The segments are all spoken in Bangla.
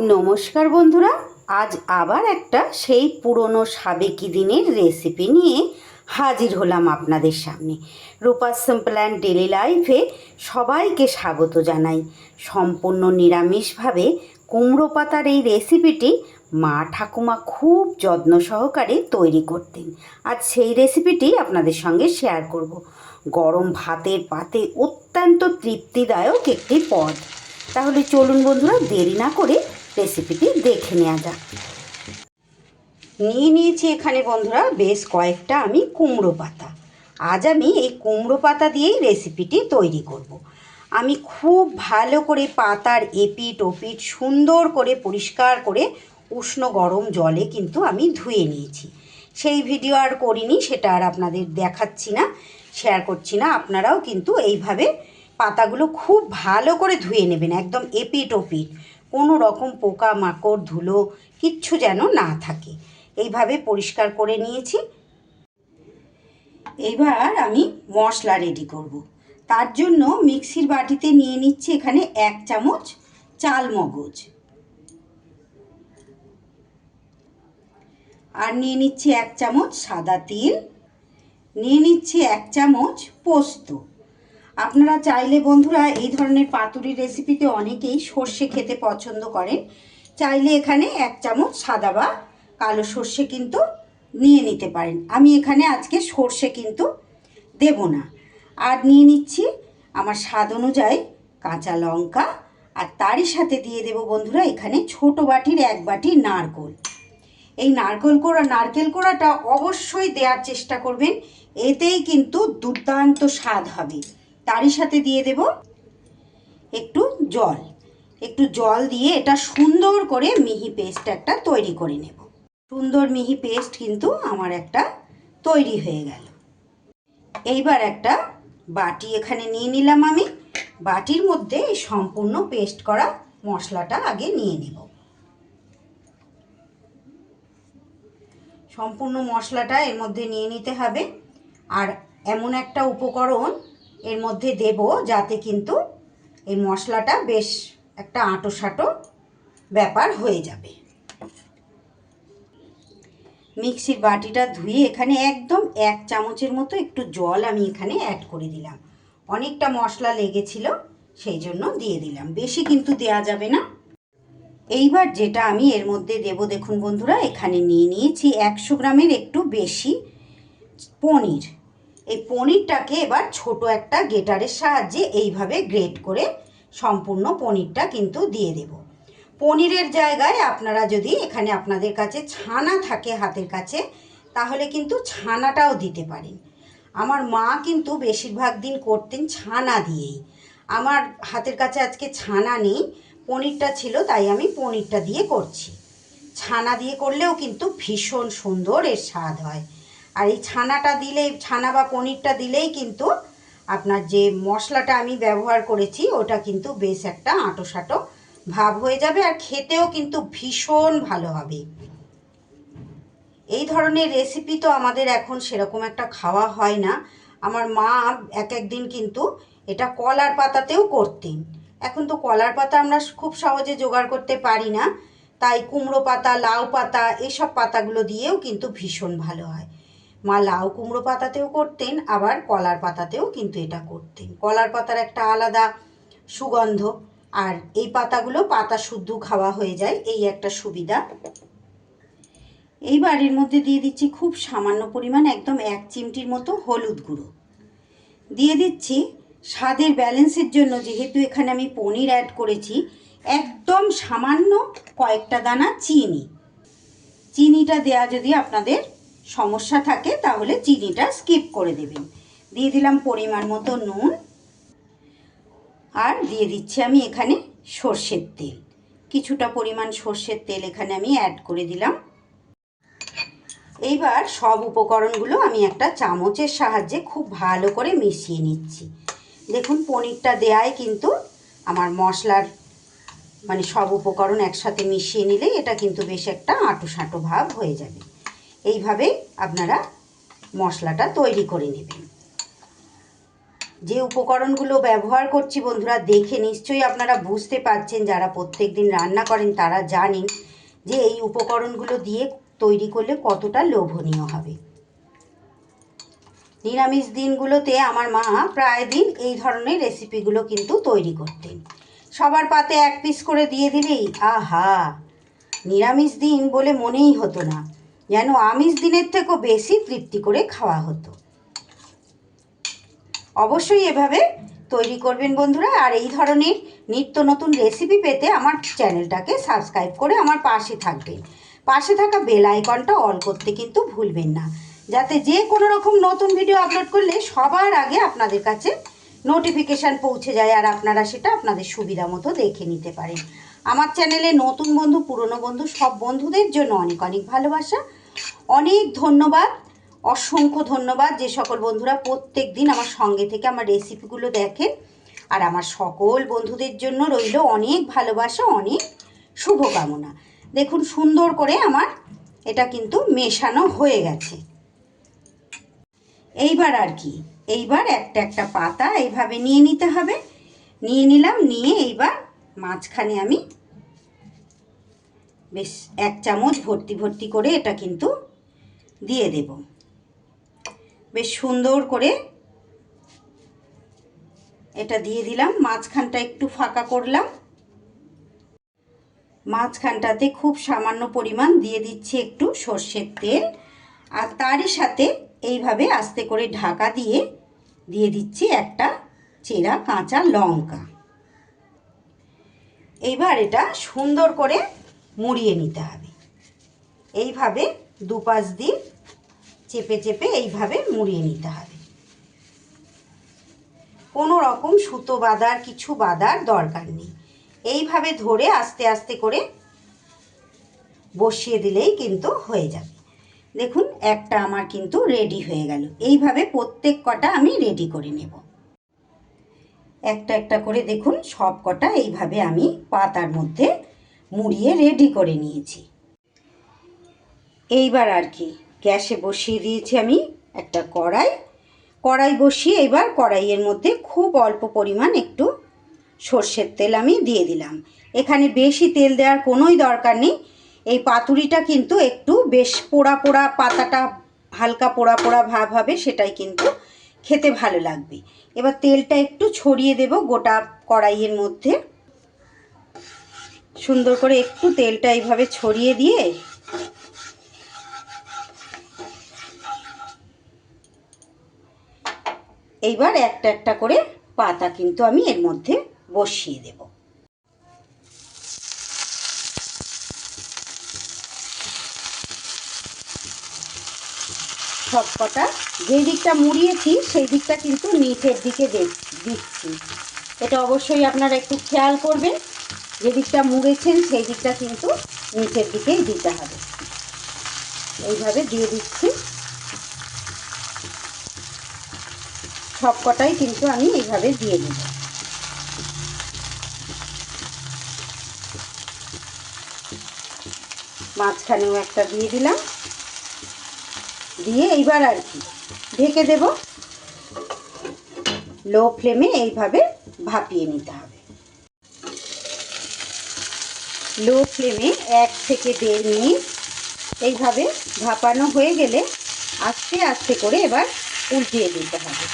নমস্কার বন্ধুরা, আজ আবার একটা সেই পুরনো সাবেকি দিনের রেসিপি নিয়ে হাজির হলাম আপনাদের সামনে। রূপাস সিম্পল অ্যান্ড ডেলি লাইফে সবাইকে স্বাগত জানাই। সম্পূর্ণ নিরামিষভাবে কুমড়ো পাতার এই রেসিপিটি মা ঠাকুমা খুব যত্ন সহকারে তৈরি করতেন। আজ সেই রেসিপিটি আপনাদের সঙ্গে শেয়ার করব। গরম ভাতের পাতে অত্যন্ত তৃপ্তিদায়ক একটি পদ। তাহলে চলুন বন্ধুরা, দেরি না করে রেসিপিটি দেখে নেওয়া যাক। নিয়েছি এখানে বন্ধুরা বেশ কয়েকটা আমি কুমড়ো পাতা। আজ আমি এই কুমড়ো পাতা দিয়েই রেসিপিটি তৈরি করব। আমি খুব ভালো করে পাতার এপিট ওপিট সুন্দর করে পরিষ্কার করে উষ্ণ গরম জলে কিন্তু আমি ধুয়ে নিয়েছি। সেই ভিডিও আর করিনি, সেটা আর আপনাদের দেখাচ্ছি না, শেয়ার করছি না। আপনারাও কিন্তু এইভাবে পাতাগুলো খুব ভালো করে ধুয়ে নেবেন, একদম এপিট ওপিট, কোনো রকম পোকা মাকড় ধুলো কিচ্ছু যেন না থাকে। এইভাবে পরিষ্কার করে নিয়েছি। এইবার আমি মশলা রেডি করব। তার জন্য মিক্সির বাটিতে নিয়ে নিচ্ছি এখানে 1 চামচ চাল মগজ, আর নিয়ে নিচ্ছি 1 চামচ সাদা তিল, নিয়ে নিচ্ছি 1 চামচ পোস্ত। আপনারা চাইলে বন্ধুরা এই ধরনের পাতুরি রেসিপিতে অনেকেই সর্ষে খেতে পছন্দ করেন, চাইলে এখানে 1 চামচ সাদা বা কালো সর্ষে কিন্তু নিয়ে নিতে পারেন। আমি এখানে আজকে সর্ষে কিন্তু দেব না। আর নিয়ে নিচ্ছি আমার স্বাদ অনুযায়ী কাঁচা লঙ্কা, আর তারই সাথে দিয়ে দেব বন্ধুরা এখানে ছোট বাটির 1 বাটি নারকেল। এই নারকেল কোড়াটা অবশ্যই দেওয়ার চেষ্টা করবেন, এতেই কিন্তু দুর্দান্ত স্বাদ হবে। তারই সাথে দিয়ে দেব একটু জল দিয়ে এটা সুন্দর করে মিহি পেস্ট একটা তৈরি করে নেব। সুন্দর মিহি পেস্ট কিন্তু আমার একটা তৈরি হয়ে গেল। এইবার একটা বাটি এখানে নিয়ে নিলাম আমি। বাটির মধ্যে এই সম্পূর্ণ পেস্ট করা মশলাটা আগে নিয়ে নেব। সম্পূর্ণ মশলাটা এর মধ্যে নিয়ে নিতে হবে। আর এমন একটা উপকরণ এর মধ্যে দেব যাতে কিন্তু এই মশলাটা বেশ একটা আঁটো সাঁটো ব্যাপার হয়ে যাবে। মিক্সির বাটিটা ধুয়ে এখানে একদম 1 চামচের মতো একটু জল আমি এখানে অ্যাড করে দিলাম। অনেকটা মশলা লেগেছিল, সেই জন্য দিয়ে দিলাম, বেশি কিন্তু দেওয়া যাবে না। এইবার যেটা আমি এর মধ্যে দেব, দেখুন বন্ধুরা, এখানে নিয়ে নিয়েছি 100 গ্রামের একটু বেশি পনির। এই পনিরটাকে এবার ছোট একটা গ্রেটারের সাহায্যে এইভাবে গ্রেট করে সম্পূর্ণ পনিরটা কিন্তু দিয়ে দেব। পনিরের জায়গায় আপনারা যদি এখানে আপনাদের কাছে ছানা থাকে হাতের কাছে, তাহলে কিন্তু ছানাটাও দিতে পারেন। আমার মা কিন্তু বেশিরভাগ দিন করতেন ছানা দিয়েই। আমার হাতের কাছে আজকে ছানা নেই, পনিরটা ছিল, তাই আমি পনিরটা দিয়ে করছি। ছানা দিয়ে করলেও কিন্তু ভীষণ সুন্দর এর স্বাদ হয়। আর এই ছানাটা দিলে, ছানা বা পনিরটা দিলেই কিন্তু আপনার যে মশলাটা আমি ব্যবহার করেছি ওটা কিন্তু বেশ একটা আঁটো সাঁটো ভাব হয়ে যাবে, আর খেতেও কিন্তু ভীষণ ভালো হবে। এই ধরনের রেসিপি তো আমাদের এখন সেরকম একটা খাওয়া হয় না। আমার মা এক দিন কিন্তু এটা কলার পাতাতেও করতেন। এখন তো কলার পাতা আমরা খুব সহজে জোগাড় করতে পারি না, তাই কুমড়ো পাতা, লাউ পাতা, এসব পাতাগুলো দিয়েও কিন্তু ভীষণ ভালো হয়। মা লাউ কুমড়ো পাতাতেও করতেন, আবার কলার পাতাতেও কিন্তু এটা করতেন। কলার পাতার একটা আলাদা সুগন্ধ, আর এই পাতাগুলো পাতা শুদ্ধ খাওয়া হয়ে যায়, এই একটা সুবিধা। এইবার এর মধ্যে দিয়ে দিচ্ছি খুব সামান্য পরিমাণ, একদম 1 চিমটির মতো হলুদ গুঁড়ো দিয়ে দিচ্ছি। স্বাদের ব্যালেন্সের জন্য যেহেতু এখানে আমি পনির অ্যাড করেছি, একদম সামান্য কয়েকটা দানা চিনিটা দেয়া যদি আপনাদের সমস্যা থাকে তাহলে চিনিটা স্কিপ করে দেবেন। দিয়ে দিলাম পরিমাণ মতো নুন, আর দিয়ে দিচ্ছি আমি এখানে সর্ষের তেল। কিছুটা পরিমাণ সর্ষের তেল এখানে আমি অ্যাড করে দিলাম। এইবার সব উপকরণগুলো আমি একটা চামচের সাহায্যে খুব ভালো করে মিশিয়ে নিচ্ছি। দেখুন পনিরটা দেয়ায় কিন্তু আমার মশলার মানে সব উপকরণ একসাথে মিশিয়ে নিলে এটা কিন্তু বেশ একটা আঁটো সাঁটো ভাব হয়ে যাবে। এইভাবে আপনারা মশলাটা তৈরি করে নেবেন। যে উপকরণগুলো ব্যবহার করছি বন্ধুরা, দেখে নিশ্চয়ই আপনারা বুঝতে পারছেন, যারা প্রত্যেক দিন রান্না করেন তারা জানেন যে এই উপকরণগুলো দিয়ে তৈরি করলে কতটা লোভনীয় হবে। নিরামিষ দিনগুলোতে আমার মা প্রায় দিন এই ধরনের রেসিপিগুলো কিন্তু তৈরি করতেন। সবার পাতে এক পিস করে দিয়ে দিলেই আহা, নিরামিষ দিন বলে মনেই হতো না, যেন আমিষ দিনের থেকেও বেশি তৃপ্তি করে খাওয়া হতো। অবশ্যই এভাবে তৈরি করবেন বন্ধুরা। আর এই ধরনের নিত্য নতুন রেসিপি পেতে আমার চ্যানেলটাকে সাবস্ক্রাইব করে আমার পাশে থাকবেন। পাশে থাকা বেল আইকনটা অল করতে কিন্তু ভুলবেন না, যাতে যে কোনো রকম নতুন ভিডিও আপলোড করলে সবার আগে আপনাদের কাছে নোটিফিকেশান পৌঁছে যায়, আর আপনারা সেটা আপনাদের সুবিধা মতো দেখে নিতে পারেন। আমার চ্যানেলে নতুন বন্ধু, পুরনো বন্ধু, সব বন্ধুদের জন্য অনেক অনেক ভালোবাসা, অনেক ধন্যবাদ, অসংখ্য ধন্যবাদ। যে সকল বন্ধুরা প্রত্যেক দিন আমার সঙ্গে থেকে আমার রেসিপিগুলো দেখেন, আর আমার সকল বন্ধুদের জন্য রইল অনেক ভালোবাসা, অনেক শুভকামনা। দেখুন সুন্দর করে আমার এটা কিন্তু মেশানো হয়ে গেছে। এইবার আর কি, এইবার একটা একটা পাতা এইভাবে নিয়ে নিতে হবে। নিয়ে নিলাম, নিয়ে এইবার মাঝখানে আমি বেশ 1 চামচ ভর্তি ভর্তি করে এটা কিন্তু দিয়ে দেব। বেশ সুন্দর করে এটা দিয়ে দিলাম। মাঝখানটা একটু ফাঁকা করলাম, মাঝখানটাতে খুব সামান্য পরিমাণ দিয়ে দিচ্ছি একটু সর্ষের তেল, আর তারই সাথে এইভাবে আস্তে করে ঢাকা দিয়ে দিয়ে দিচ্ছি একটা চেরা কাঁচা লঙ্কা। এইবার এটা সুন্দর করে মুড়িয়ে নিতে হবে। এইভাবে দুপাশ দিয়ে চেপে চেপে এইভাবে মুড়িয়ে নিতে হবে। কোনো রকম সুতো বাঁধার, কিছু বাঁধার দরকার নেই। এইভাবে ধরে আস্তে আস্তে করে বসিয়ে দিলেই কিন্তু হয়ে যাবে। দেখুন একটা আমার কিন্তু রেডি হয়ে গেল। এইভাবে প্রত্যেক কটা আমি রেডি করে নেব। একটা একটা করে দেখুন সব কটা এইভাবে আমি পাতার মধ্যে মুড়িয়ে রেডি করে নিয়েছি। এইবার আর কি, গ্যাসে বসিয়ে দিয়েছি আমি একটা কড়াই বসিয়ে এবার কড়াইয়ের মধ্যে খুব অল্প পরিমাণ একটু সর্ষের তেল আমি দিয়ে দিলাম। এখানে বেশি তেল দেওয়ার কোনোই দরকার নেই। এই পাতুরিটা কিন্তু একটু বেশ পোড়া পোড়া, পাতাটা হালকা পোড়া পোড়া ভাব হবে, সেটাই কিন্তু খেতে ভালো লাগবে। এবার তেলটা একটু ছড়িয়ে দেব গোটা কড়াইয়ের মধ্যে। সুন্দর করে একটু তেলটা এইভাবে ছড়িয়ে দিয়ে এইবার একটা একটা করে পাতা কিন্তু আমি এর মধ্যে বসিয়ে দেব। সব কটা যে দিকটা মুড়িয়েছি সেই দিকটা কিন্তু নিচের দিকে দিচ্ছি। এটা অবশ্যই আপনারা একটু খেয়াল করবেন, যে দিকটা মুড়েছেন সেই দিকটা কিন্তু নিচের দিকেই দিতে হবে। এইভাবে দিয়ে দিচ্ছি। সব কটাই কিন্তু আমি এইভাবে দিয়ে দেব। মাঝখানেও একটা দিয়ে দিলাম, দিয়ে এইবার আর কি ঢেকে দেব। লো ফ্লেমে এইভাবে ভাপিয়ে নিতে হবে। লো ফ্লেমে 1 থেকে 1.5 মিনিট এইভাবে ভাপানো হয়ে গেলে আস্তে আস্তে করে এবার উল্টিয়ে দিতে হবে।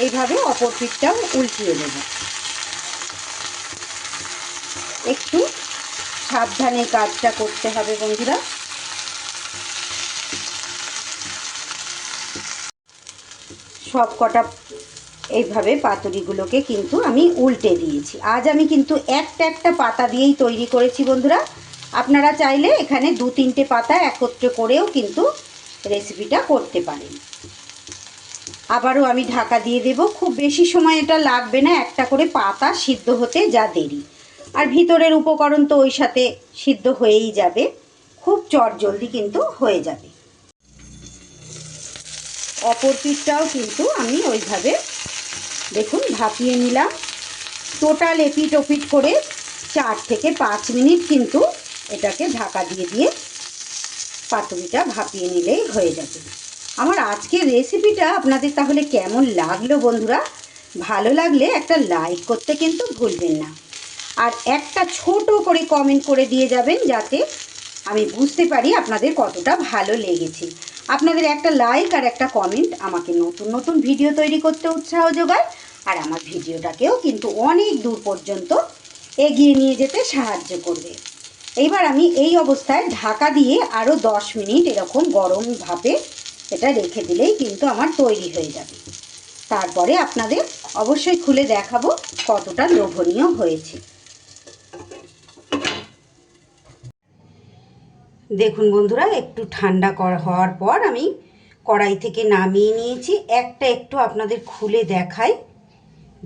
এইভাবে অপর পিঠটাও উল্টিয়ে দেব। একটু সাবধানে কাজটা করতে হবে বন্ধুরা। সব কটা এইভাবে পাতুরিগুলোকে কিন্তু আমি উল্টে দিয়েছি। আজ আমি কিন্তু একটা একটা পাতা দিয়েই তৈরি করেছি বন্ধুরা। আপনারা চাইলে এখানে 2-3টে পাতা একত্রে করেও কিন্তু রেসিপিটা করতে পারেন। আবারও আমি ঢাকা দিয়ে দেব। খুব বেশি সময় এটা লাগবে না, একটা করে পাতা সিদ্ধ হতে যা দেরি, আর ভিতরের উপকরণ তো ওই সাথে সিদ্ধ হয়েই যাবে, খুব চটজলদি কিন্তু হয়ে যাবে। অপর পিঠটাও কিন্তু আমি ওইভাবে দেখুন ভাপিয়ে নিলাম। টোটাল এপিট ওপিট করে 4 থেকে 5 মিনিট কিন্তু এটাকে ঢাকা দিয়ে দিয়ে পাতুরিটা ভাপিয়ে নিলেই হয়ে যাবে। আমার আজকের রেসিপিটা আপনাদের তাহলে কেমন লাগলো বন্ধুরা, ভালো লাগলে একটা লাইক করতে কিন্তু ভুলবেন না। আর একটা ছোট করে কমেন্ট করে দিয়ে যাবেন, যাতে আমি বুঝতে পারি আপনাদের কতটা ভালো লেগেছে। আপনাদের একটা লাইক আর একটা কমেন্ট আমাকে নতুন নতুন ভিডিও তৈরি করতে উৎসাহ যোগায়, আর আমার ভিডিওটাকেও কিন্তু অনেক দূর পর্যন্ত এগিয়ে নিয়ে যেতে সাহায্য করবে। এইবার আমি এই অবস্থায় ঢাকা দিয়ে আরও 10 মিনিট এরকম গরম ভাপে এটা রেখে দিলেই কিন্তু আমার তৈরি হয়ে যাবে। তারপরে আপনাদের অবশ্যই খুলে দেখাবো কতটা লোভনীয় হয়েছে। দেখুন বন্ধুরা, একটু ঠান্ডা হওয়ার পর আমি কড়াই থেকে নামিয়ে নিয়েছি। একটা একটু আপনাদের খুলে দেখাই।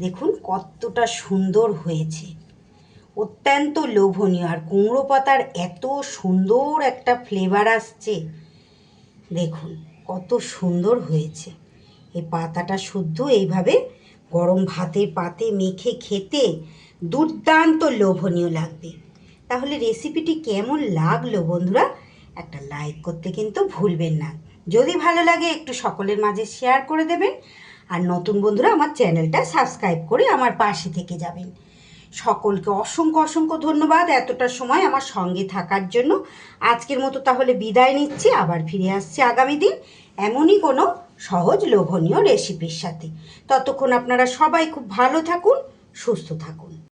দেখুন কতটা সুন্দর হয়েছে, অত্যন্ত লোভনীয়। আর কুমড়ো পাতার এত সুন্দর একটা ফ্লেভার আসছে, দেখুন কত সুন্দর হয়েছে। এই পাতাটা শুদ্ধ এইভাবে গরম ভাতের পাতে মেখে খেতে দুর্দান্ত লোভনীয় লাগবে। তাহলে রেসিপিটি কেমন লাগলো বন্ধুরা, একটা লাইক করতে কিন্তু ভুলবেন না। যদি ভালো লাগে একটু সকলের মাঝে শেয়ার করে দেবেন। আর নতুন বন্ধুরা আমার চ্যানেলটা সাবস্ক্রাইব করে আমার পাশে থেকে যাবেন। সকলকে অসংখ্য অসংখ্য ধন্যবাদ এতটা সময় আমার সঙ্গে থাকার জন্য। আজকের মতো তাহলে বিদায় নিচ্ছি, আবার ফিরে আসছি আগামী দিন এমনই কোনো সহজ লোভনীয় রেসিপির সাথে। ততক্ষণ আপনারা সবাই খুব ভালো থাকুন, সুস্থ থাকুন।